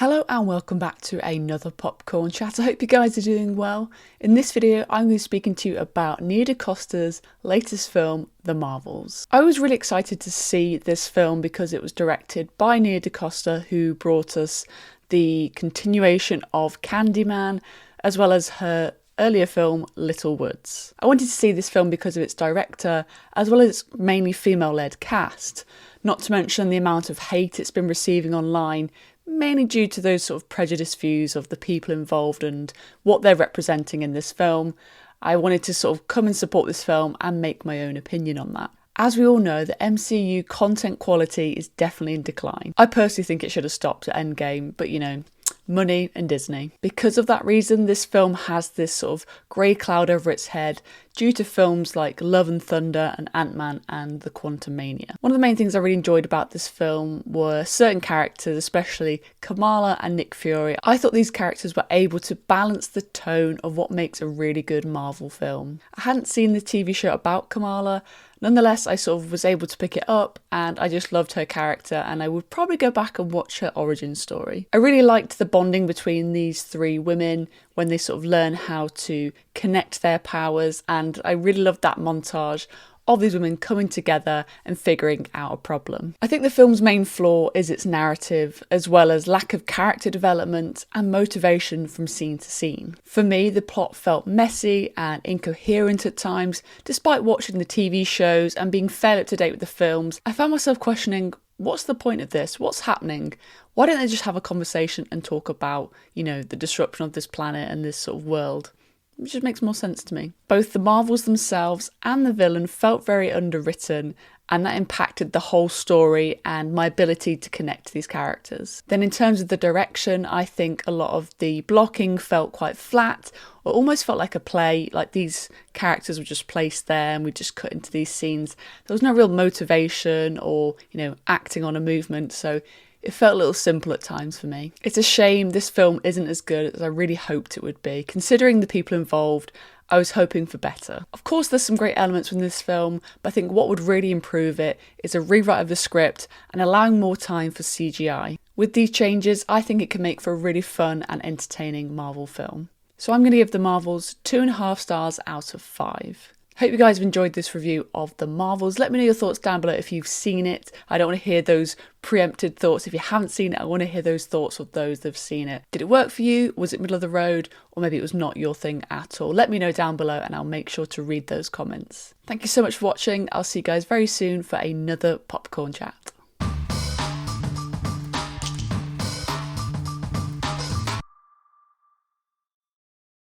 Hello and welcome back to another popcorn chat. I hope you guys are doing well. In this video, I'm going to be speaking to you about Nia DaCosta's latest film, The Marvels. I was really excited to see this film because it was directed by Nia DaCosta, who brought us the continuation of Candyman, as well as her earlier film, Little Woods. I wanted to see this film because of its director, as well as its mainly female-led cast, not to mention the amount of hate it's been receiving online, mainly due to those sort of prejudiced views of the people involved and what they're representing in this film. I wanted to sort of come and support this film and make my own opinion on that. As we all know, the MCU content quality is definitely in decline. I personally think it should have stopped at Endgame, but you know, money and Disney. Because of that reason, this film has this sort of grey cloud over its head due to films like Love and Thunder and Ant-Man and the Quantumania. One of the main things I really enjoyed about this film were certain characters, especially Kamala and Nick Fury. I thought these characters were able to balance the tone of what makes a really good Marvel film. I hadn't seen the TV show about Kamala. Nonetheless, I sort of was able to pick it up and I just loved her character, and I would probably go back and watch her origin story. I really liked the bonding between these three women when they sort of learn how to connect their powers, and I really loved that montage of these women coming together and figuring out a problem. I think the film's main flaw is its narrative, as well as lack of character development and motivation from scene to scene. For me, the plot felt messy and incoherent at times. Despite watching the TV shows and being fairly up to date with the films, I found myself questioning, what's the point of this? What's happening? Why don't they just have a conversation and talk about, you know, the disruption of this planet and this sort of world? It just makes more sense to me. Both the Marvels themselves and the villain felt very underwritten, and that impacted the whole story and my ability to connect to these characters. Then in terms of the direction, I think a lot of the blocking felt quite flat, or almost felt like a play, like these characters were just placed there and we just cut into these scenes. There was no real motivation or, you know, acting on a movement, so it felt a little simple at times for me. It's a shame this film isn't as good as I really hoped it would be. Considering the people involved, I was hoping for better. Of course, there's some great elements in this film, but I think what would really improve it is a rewrite of the script and allowing more time for CGI. With these changes, I think it can make for a really fun and entertaining Marvel film. So I'm going to give The Marvels 2.5 stars out of 5. Hope you guys have enjoyed this review of The Marvels. Let me know your thoughts down below if you've seen it. I don't want to hear those preempted thoughts. If you haven't seen it, I want to hear those thoughts of those that have seen it. Did it work for you? Was it middle of the road? Or maybe it was not your thing at all? Let me know down below and I'll make sure to read those comments. Thank you so much for watching. I'll see you guys very soon for another popcorn chat.